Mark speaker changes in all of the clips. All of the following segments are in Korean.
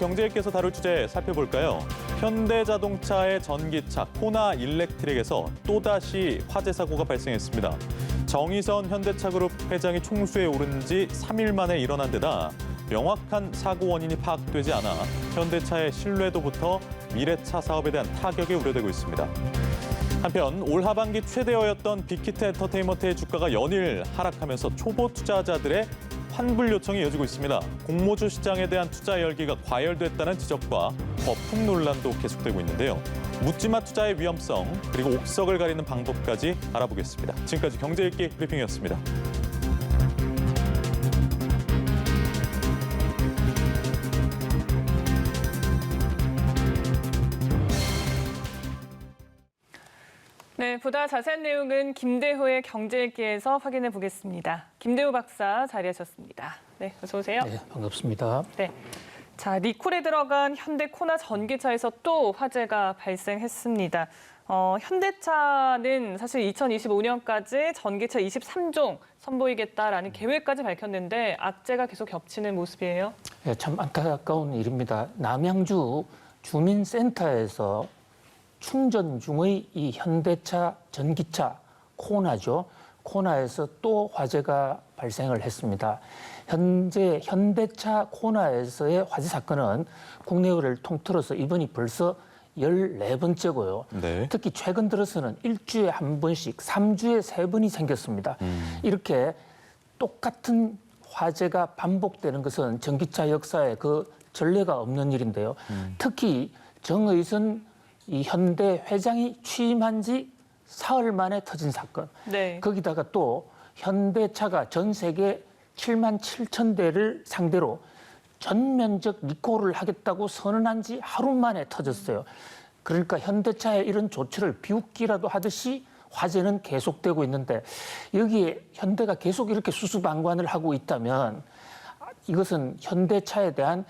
Speaker 1: 경제일기에서 다룰 주제 살펴볼까요? 현대자동차의 전기차 코나 일렉트릭에서 또다시 화재 사고가 발생했습니다. 정의선 현대차그룹 회장이 총수에 오른 지 3일 만에 일어난 데다 명확한 사고 원인이 파악되지 않아 현대차의 신뢰도부터 미래차 사업에 대한 타격이 우려되고 있습니다. 한편 올 하반기 최대어였던 빅히트 엔터테인먼트의 주가가 연일 하락하면서 초보 투자자들의 환불 요청이 이어지고 있습니다. 공모주 시장에 대한 투자 열기가 과열됐다는 지적과 거품 논란도 계속되고 있는데요. 묻지마 투자의 위험성 그리고 옥석을 가리는 방법까지 알아보겠습니다. 지금까지 경제일기 브리핑이었습니다.
Speaker 2: 네, 보다 자세한 내용은 김대호의 경제일기에서 확인해 보겠습니다. 김대호 박사 자리하셨습니다. 네, 어서 오세요.
Speaker 3: 네, 반갑습니다.
Speaker 2: 네. 자, 리콜에 들어간 현대 코나 전기차에서 또 화재가 발생했습니다. 현대차는 사실 2025년까지 전기차 23종 선보이겠다라는 계획까지 밝혔는데 악재가 계속 겹치는 모습이에요.
Speaker 3: 네, 참 안타까운 일입니다. 남양주 주민센터에서 충전 중의 이 현대차 전기차 코나죠. 코나에서 또 화재가 발생을 했습니다. 현재 현대차 코나에서의 화재 사건은 국내를 통틀어서 이번이 벌써 14번째고요.
Speaker 1: 네.
Speaker 3: 특히 최근 들어서는 일주일에 한 번씩, 3주에 3번이 생겼습니다. 이렇게 똑같은 화재가 반복되는 것은 전기차 역사에 그 전례가 없는 일인데요. 특히 정의선 이 현대 회장이 취임한 지 사흘 만에 터진 사건.
Speaker 2: 네.
Speaker 3: 거기다가 또 현대차가 전 세계 7만 7천 대를 상대로 전면적 리콜을 하겠다고 선언한 지 하루 만에 터졌어요. 그러니까 현대차의 이런 조치를 비웃기라도 하듯이 화재는 계속되고 있는데 여기에 현대가 계속 이렇게 수수방관을 하고 있다면 이것은 현대차에 대한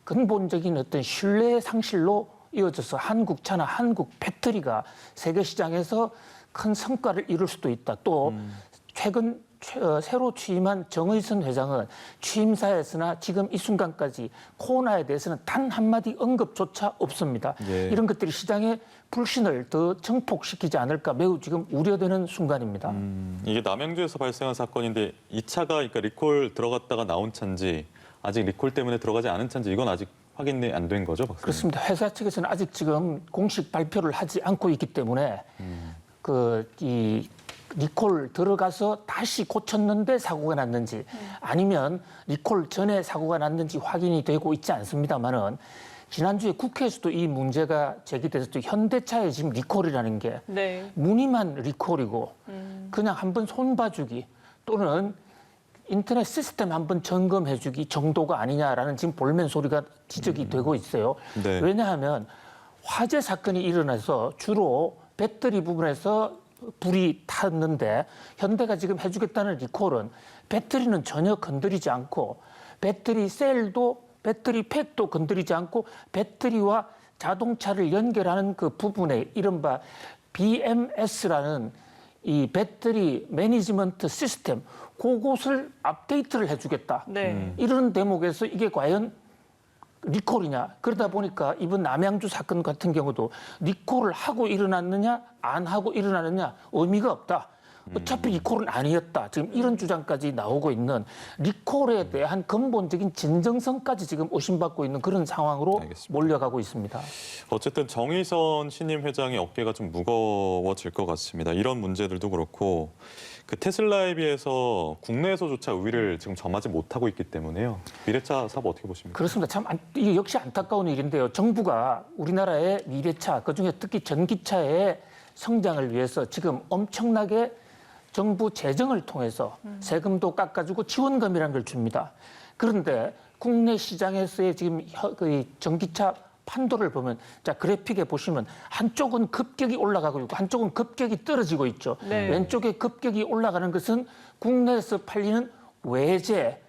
Speaker 3: 근본적인 어떤 신뢰 상실로 이어져서 한국차나 한국 배터리가 세계 시장에서 큰 성과를 이룰 수도 있다. 또 최근 새로 취임한 정의선 회장은 취임사에서나 지금 이 순간까지 코로나에 대해서는 단 한마디 언급조차 없습니다.
Speaker 1: 예.
Speaker 3: 이런 것들이 시장의 불신을 더 증폭시키지 않을까 매우 지금 우려되는 순간입니다.
Speaker 1: 이게 남양주에서 발생한 사건인데 이 차가 그러니까 리콜 들어갔다가 나온 차인지 아직 리콜 때문에 들어가지 않은 차인지 이건 아직 확인이 안 된 거죠, 박사님?
Speaker 3: 그렇습니다. 회사 측에서는 아직 지금 공식 발표를 하지 않고 있기 때문에 이 리콜 들어가서 다시 고쳤는데 사고가 났는지 아니면 리콜 전에 사고가 났는지 확인이 되고 있지 않습니다만은 지난주에 국회에서도 이 문제가 제기돼서 또 현대차의 지금 리콜이라는 게
Speaker 2: 네.
Speaker 3: 무늬만 리콜이고 그냥 한번 손봐주기 또는 인터넷 시스템 한번 점검해주기 정도가 아니냐라는 지금 볼멘 소리가 지적이 되고 있어요.
Speaker 1: 네.
Speaker 3: 왜냐하면 화재 사건이 일어나서 주로 배터리 부분에서 불이 탔는데 현대가 지금 해주겠다는 리콜은 배터리는 전혀 건드리지 않고 배터리 셀도 배터리 팩도 건드리지 않고 배터리와 자동차를 연결하는 그 부분에 이른바 BMS라는 이 배터리 매니지먼트 시스템 그것을 업데이트를 해주겠다.
Speaker 2: 네.
Speaker 3: 이런 대목에서 이게 과연 리콜이냐. 그러다 보니까 이번 남양주 사건 같은 경우도 리콜을 하고 일어났느냐 안 하고 일어났느냐 의미가 없다. 어차피 리콜은 아니었다. 지금 이런 주장까지 나오고 있는 리콜에 대한 근본적인 진정성까지 지금 의심받고 있는 그런 상황으로
Speaker 1: 알겠습니다.
Speaker 3: 몰려가고 있습니다.
Speaker 1: 어쨌든 정의선 신임 회장의 어깨가 좀 무거워질 것 같습니다. 이런 문제들도 그렇고 그 테슬라에 비해서 국내에서조차 우위를 지금 점하지 못하고 있기 때문에요. 미래차 사업 어떻게 보십니까?
Speaker 3: 그렇습니다. 이게 역시 안타까운 일인데요. 정부가 우리나라의 미래차, 그중에 특히 전기차의 성장을 위해서 지금 엄청나게 정부 재정을 통해서 세금도 깎아주고 지원금이라는 걸 줍니다. 그런데 국내 시장에서의 지금 그 전기차 판도를 보면 자 그래픽에 보시면 한쪽은 급격히 올라가고 있고 한쪽은 급격히 떨어지고 있죠.
Speaker 2: 네.
Speaker 3: 왼쪽에 급격히 올라가는 것은 국내에서 팔리는 외제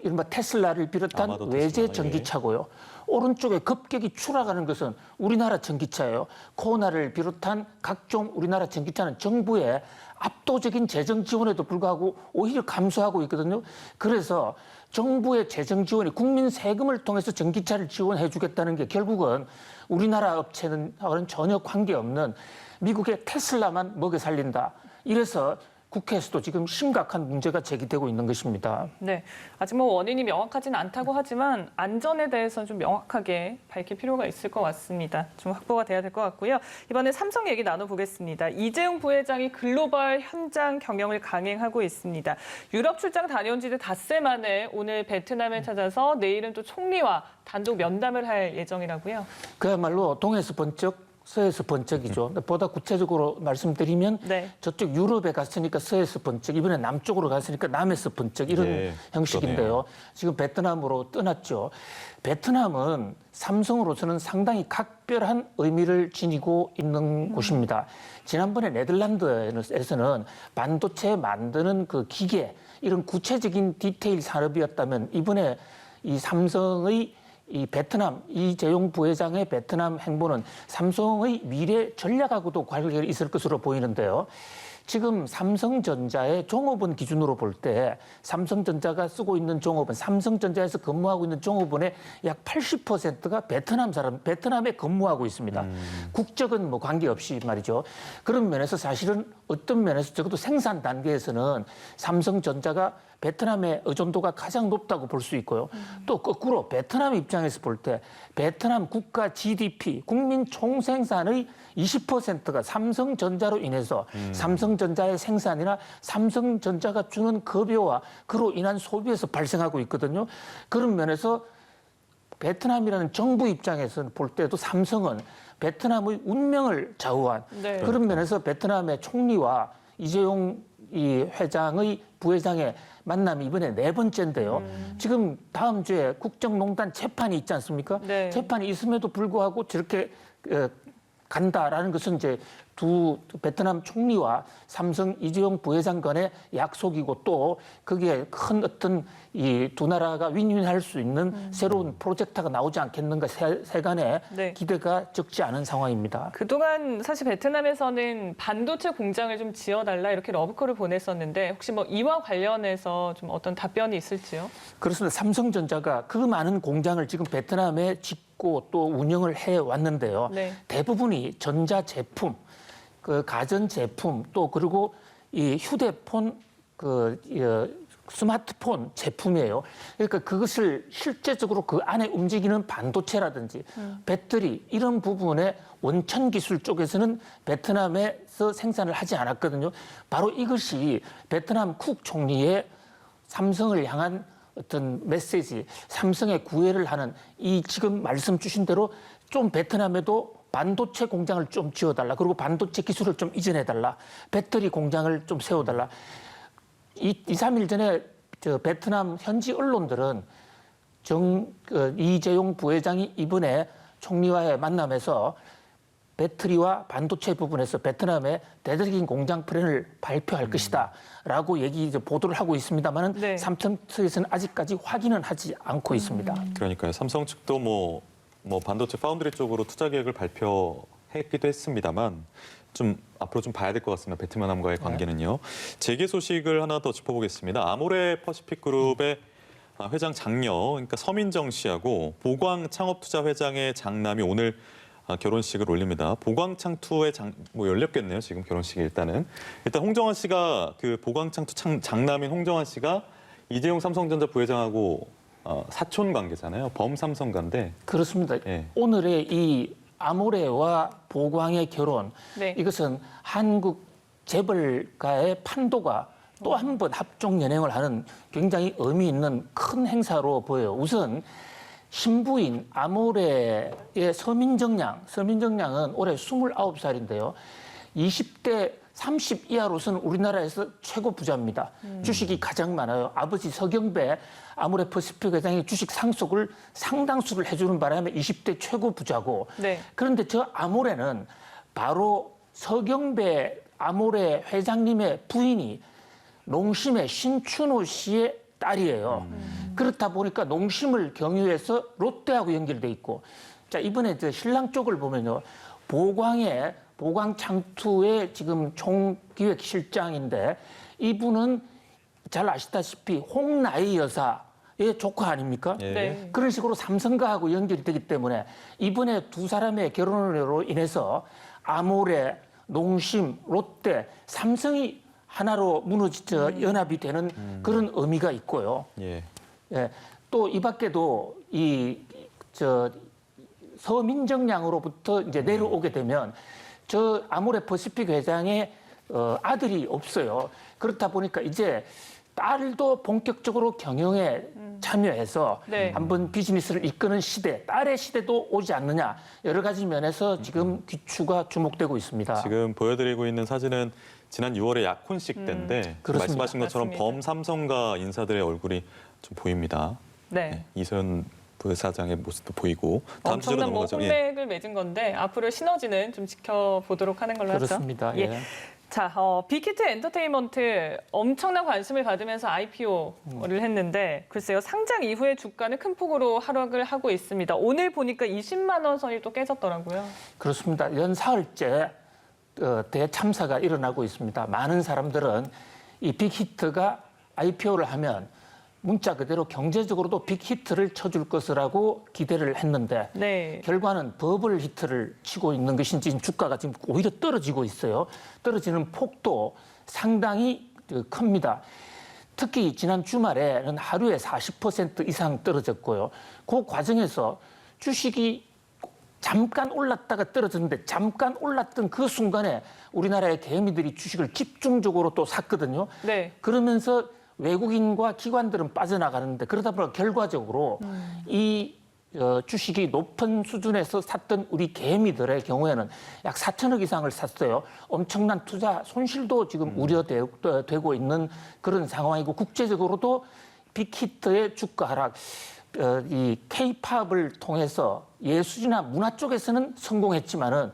Speaker 3: 이른바 테슬라를 비롯한
Speaker 1: 아마도
Speaker 3: 외제
Speaker 1: 테슬라,
Speaker 3: 전기차고요. 오른쪽에 급격히 추락하는 것은 우리나라 전기차예요. 코로나를 비롯한 각종 우리나라 전기차는 정부의 압도적인 재정 지원에도 불구하고 오히려 감소하고 있거든요. 그래서 정부의 재정 지원이 국민 세금을 통해서 전기차를 지원해 주겠다는 게 결국은 우리나라 업체는하고는 전혀 관계없는 미국의 테슬라만 먹여 살린다. 이래서 국회에서도 지금 심각한 문제가 제기되고 있는 것입니다.
Speaker 2: 네, 아직 뭐 원인이 명확하지는 않다고 하지만 안전에 대해서 좀 명확하게 밝힐 필요가 있을 것 같습니다. 좀 확보가 돼야 될 것 같고요. 이번에 삼성 얘기 나눠보겠습니다. 이재용 부회장이 글로벌 현장 경영을 강행하고 있습니다. 유럽 출장 다녀온 지 닷새 만에 오늘 베트남에 찾아서 내일은 또 총리와 단독 면담을 할 예정이라고요.
Speaker 3: 그야말로 동에서 번쩍 서에서 번쩍이죠. 보다 구체적으로 말씀드리면
Speaker 2: 네.
Speaker 3: 저쪽 유럽에 갔으니까 서에서 번쩍, 이번에 남쪽으로 갔으니까 남에서 번쩍 이런
Speaker 1: 네,
Speaker 3: 형식인데요.
Speaker 1: 그러네요.
Speaker 3: 지금 베트남으로 떠났죠. 베트남은 삼성으로서는 상당히 각별한 의미를 지니고 있는 곳입니다. 지난번에 네덜란드에서는 반도체 만드는 그 기계 이런 구체적인 디테일 산업이었다면 이번에 이 삼성의 이 베트남 이재용 부회장의 베트남 행보는 삼성의 미래 전략하고도 관계가 있을 것으로 보이는데요. 지금 삼성전자의 종업원 기준으로 볼 때 삼성전자가 쓰고 있는 종업원, 삼성전자에서 근무하고 있는 종업원의 약 80%가 베트남 사람, 베트남에 근무하고 있습니다. 국적은 뭐 관계없이 말이죠. 그런 면에서 사실은 어떤 면에서 적어도 생산 단계에서는 삼성전자가 베트남의 의존도가 가장 높다고 볼 수 있고요. 또 거꾸로 베트남 입장에서 볼 때 베트남 국가 GDP, 국민 총생산의 20%가 삼성전자로 인해서 삼성전자의 생산이나 삼성전자가 주는 급여와 그로 인한 소비에서 발생하고 있거든요. 그런 면에서 베트남이라는 정부 입장에서 볼 때도 삼성은 베트남의 운명을 좌우한
Speaker 2: 네.
Speaker 3: 그런 면에서 베트남의 총리와 이재용 이 회장의 부회장의 만남이 이번에 4번째인데요. 지금 다음 주에 국정농단 재판이 있지 않습니까?
Speaker 2: 네.
Speaker 3: 재판이 있음에도 불구하고 저렇게 간다라는 것은 이제 두 베트남 총리와 삼성 이재용 부회장 간의 약속이고 또 거기에 큰 어떤 이 두 나라가 윈윈할 수 있는 새로운 프로젝트가 나오지 않겠는가 세간의
Speaker 2: 네.
Speaker 3: 기대가 적지 않은 상황입니다.
Speaker 2: 그동안 사실 베트남에서는 반도체 공장을 좀 지어달라 이렇게 러브콜을 보냈었는데 혹시 뭐 이와 관련해서 좀 어떤 답변이 있을지요?
Speaker 3: 그렇습니다. 삼성전자가 그 많은 공장을 지금 베트남에 짓고 또 운영을 해 왔는데요.
Speaker 2: 네.
Speaker 3: 대부분이 전자제품, 그 가전제품 또 그리고 이 휴대폰 스마트폰 제품이에요. 그러니까 그것을 실제적으로 그 안에 움직이는 반도체라든지 배터리 이런 부분의 원천 기술 쪽에서는 베트남에서 생산을 하지 않았거든요. 바로 이것이 베트남 쿡 총리의 삼성을 향한 어떤 메시지, 삼성의 구애를 하는 이 지금 말씀 주신 대로 좀 베트남에도 반도체 공장을 좀 지어달라. 그리고 반도체 기술을 좀 이전해달라. 배터리 공장을 좀 세워달라. 2-3일 전에 저 베트남 현지 언론들은 이재용 부회장이 이번에 총리와의 만남에서 배터리와 반도체 부분에서 베트남의 대대적인 공장 플랜을 발표할 것이다라고 보도를 하고 있습니다만은
Speaker 2: 네.
Speaker 3: 삼성 측에서는 아직까지 확인은 하지 않고 있습니다.
Speaker 1: 그러니까요. 삼성 측도 뭐 반도체 파운드리 쪽으로 투자 계획을 발표했기도 했습니다만 좀 앞으로 좀 봐야 될 것 같습니다. 베트남과의 관계는요. 재계 소식을 하나 더 짚어보겠습니다. 아모레 퍼시픽 그룹의 회장 장녀, 그러니까 서민정 씨하고 보광 창업투자 회장의 장남이 오늘 결혼식을 올립니다. 보광창투의 열렸겠네요. 지금 결혼식이 일단 홍정한 씨가 그 보광창투 장남인 홍정한 씨가 이재용 삼성전자 부회장하고 사촌 관계잖아요. 범삼성가인데.
Speaker 3: 그렇습니다.
Speaker 1: 예.
Speaker 3: 오늘의 이 아모레와 보광의 결혼,
Speaker 2: 네.
Speaker 3: 이것은 한국 재벌가의 판도가 또 한 번 합종 연행을 하는 굉장히 의미 있는 큰 행사로 보여요. 우선 신부인 아모레의 서민정 양은 올해 29살인데요. 20대 30 이하로서는 우리나라에서 최고 부자입니다. 주식이 가장 많아요. 아버지 서경배 아모레 퍼시픽 회장이 주식 상속을 상당수를 해주는 바람에 20대 최고 부자고.
Speaker 2: 네.
Speaker 3: 그런데 저 아모레는 바로 서경배 아모레 회장님의 부인이 농심의 신춘호 씨의 딸이에요. 그렇다 보니까 농심을 경유해서 롯데하고 연결돼 있고, 자 이번에 저 신랑 쪽을 보면요, 보광 창투의 지금 총기획실장인데 이분은 잘 아시다시피 홍나희 여사의 조카 아닙니까?
Speaker 1: 예.
Speaker 2: 네.
Speaker 3: 그런 식으로 삼성가하고 연결이 되기 때문에 이번에 두 사람의 결혼으로 인해서 아모레, 농심, 롯데, 삼성이 하나로 연합이 되는 그런 의미가 있고요.
Speaker 1: 예.
Speaker 3: 예, 또 이 밖에도 서민정양으로부터 이제 내려오게 되면 저 아모레 퍼시픽 회장의 아들이 없어요. 그렇다 보니까 이제 딸도 본격적으로 경영에 참여해서
Speaker 2: 네.
Speaker 3: 한번 비즈니스를 이끄는 시대, 딸의 시대도 오지 않느냐, 여러 가지 면에서 지금 귀추가 주목되고 있습니다.
Speaker 1: 지금 보여드리고 있는 사진은 지난 6월의 약혼식 때인데
Speaker 3: 그렇습니다.
Speaker 1: 말씀하신 것처럼
Speaker 2: 맞습니다.
Speaker 1: 범삼성가 인사들의 얼굴이 좀 보입니다.
Speaker 2: 네.
Speaker 1: 이소연 부사장의 모습도 보이고 다음 주제로
Speaker 2: 엄청난 뭐
Speaker 1: 넘어가죠.
Speaker 2: 혼맥을 맺은 건데 앞으로 시너지는 좀 지켜보도록 하는 걸로 하죠.
Speaker 3: 그렇습니다. 예.
Speaker 2: 자, 빅히트 엔터테인먼트 엄청난 관심을 받으면서 IPO를 했는데 글쎄요, 상장 이후에 주가는 큰 폭으로 하락을 하고 있습니다. 오늘 보니까 20만 원 선이 또 깨졌더라고요.
Speaker 3: 그렇습니다. 연사흘째 대참사가 일어나고 있습니다. 많은 사람들은 이 빅히트가 IPO를 하면 문자 그대로 경제적으로도 빅히트를 쳐줄 것이라고 기대를 했는데
Speaker 2: 네.
Speaker 3: 결과는 더블 히트를 치고 있는 것인지 주가가 지금 오히려 떨어지고 있어요. 떨어지는 폭도 상당히 큽니다. 특히 지난 주말에는 하루에 40% 이상 떨어졌고요. 그 과정에서 주식이 잠깐 올랐다가 떨어졌는데 잠깐 올랐던 그 순간에 우리나라의 개미들이 주식을 집중적으로 또 샀거든요.
Speaker 2: 네.
Speaker 3: 그러면서 외국인과 기관들은 빠져나가는데 그러다 보니까 결과적으로 이 주식이 높은 수준에서 샀던 우리 개미들의 경우에는 약 4천억 이상을 샀어요. 엄청난 투자 손실도 지금 우려되고 있는 그런 상황이고 국제적으로도 빅히트의 주가 하락, 이 K-팝을 통해서 예술이나 문화 쪽에서는 성공했지만은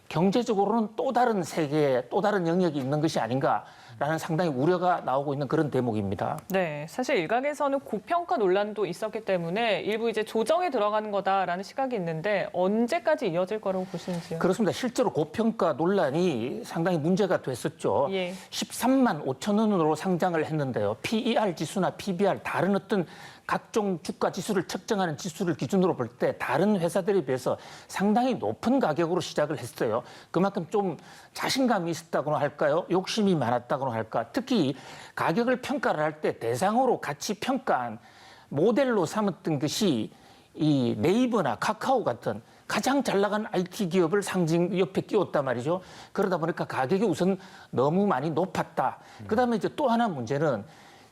Speaker 3: 경제적으로는 또 다른 세계에 또 다른 영역이 있는 것이 아닌가라는 상당히 우려가 나오고 있는 그런 대목입니다.
Speaker 2: 네, 사실 일각에서는 고평가 논란도 있었기 때문에 일부 이제 조정에 들어가는 거다라는 시각이 있는데 언제까지 이어질 거라고 보시는지요?
Speaker 3: 그렇습니다. 실제로 고평가 논란이 상당히 문제가 됐었죠.
Speaker 2: 예.
Speaker 3: 13만 5천 원으로 상장을 했는데요. PER 지수나 PBR 다른 어떤 각종 주가 지수를 측정하는 지수를 기준으로 볼 때 다른 회사들에 비해서 상당히 높은 가격으로 시작을 했어요. 그만큼 좀 자신감이 있었다고나 할까요? 욕심이 많았다고나 할까? 특히 가격을 평가를 할 때 대상으로 같이 평가한 모델로 삼았던 것이 이 네이버나 카카오 같은 가장 잘 나간 IT 기업을 상징 옆에 끼웠단 말이죠. 그러다 보니까 가격이 우선 너무 많이 높았다. 그다음에 이제 또 하나 문제는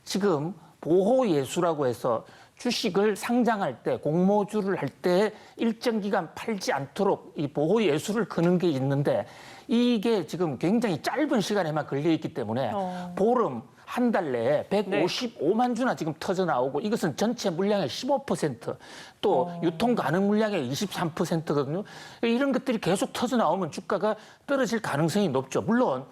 Speaker 3: 지금 보호예수라고 해서 주식을 상장할 때 공모주를 할 때 일정 기간 팔지 않도록 이 보호예수를 거는 게 있는데 이게 지금 굉장히 짧은 시간에만 걸려 있기 때문에 보름 한 달 내에 155만 주나 지금 터져 나오고 이것은 전체 물량의 15%또 유통 가능 물량의 23%거든요. 이런 것들이 계속 터져 나오면 주가가 떨어질 가능성이 높죠. 물론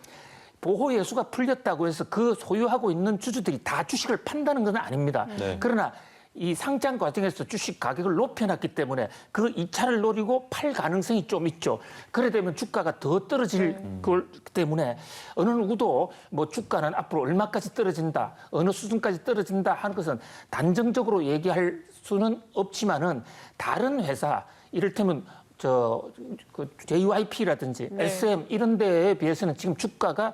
Speaker 3: 보호예수가 풀렸다고 해서 그 소유하고 있는 주주들이 다 주식을 판다는 건 아닙니다.
Speaker 1: 네.
Speaker 3: 그러나 이 상장 과정에서 주식 가격을 높여놨기 때문에 그 2차를 노리고 팔 가능성이 좀 있죠. 그래 되면 주가가 더 떨어질 걸 때문에 어느 누구도 뭐 주가는 앞으로 얼마까지 떨어진다, 어느 수준까지 떨어진다 하는 것은 단정적으로 얘기할 수는 없지만은 다른 회사, 이를테면 JYP라든지
Speaker 2: 네.
Speaker 3: SM 이런 데에 비해서는 지금 주가가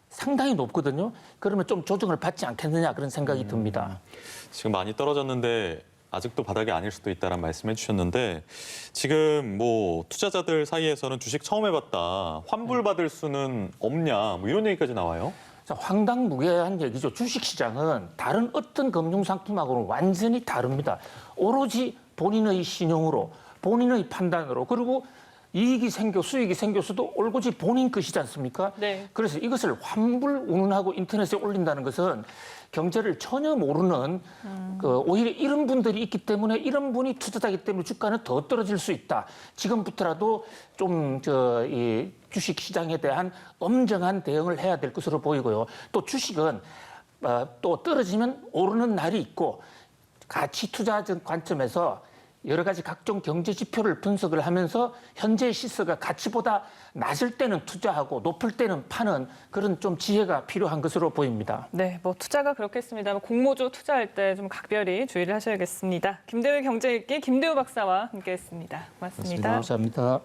Speaker 3: 상당히 높거든요. 그러면 좀 조정을 받지 않겠느냐 그런 생각이 듭니다.
Speaker 1: 지금 많이 떨어졌는데 아직도 바닥이 아닐 수도 있다는 말씀해 주셨는데 지금 뭐 투자자들 사이에서는 주식 처음 해봤다, 환불받을 수는 없냐, 뭐 이런 얘기까지 나와요.
Speaker 3: 자, 황당무계한 얘기죠. 주식시장은 다른 어떤 금융상품하고는 완전히 다릅니다. 오로지 본인의 신용으로, 본인의 판단으로, 그리고 이익이 생겨 수익이 생겨서도 올고지 본인 것이지 않습니까?
Speaker 2: 네.
Speaker 3: 그래서 이것을 환불 운운하고 인터넷에 올린다는 것은 경제를 전혀 모르는 오히려 이런 분들이 있기 때문에 이런 분이 투자자이기 때문에 주가는 더 떨어질 수 있다. 지금부터라도 좀 이 주식 시장에 대한 엄정한 대응을 해야 될 것으로 보이고요. 또 주식은 또 떨어지면 오르는 날이 있고 가치 투자적 관점에서 여러 가지 각종 경제 지표를 분석을 하면서 현재 시세가 가치보다 낮을 때는 투자하고 높을 때는 파는 그런 좀 지혜가 필요한 것으로 보입니다.
Speaker 2: 네, 뭐 투자가 그렇겠습니다만 공모주 투자할 때 좀 각별히 주의를 하셔야겠습니다. 김대우 경제읽기 김대우 박사와 함께했습니다. 고맙습니다.
Speaker 3: 감사합니다.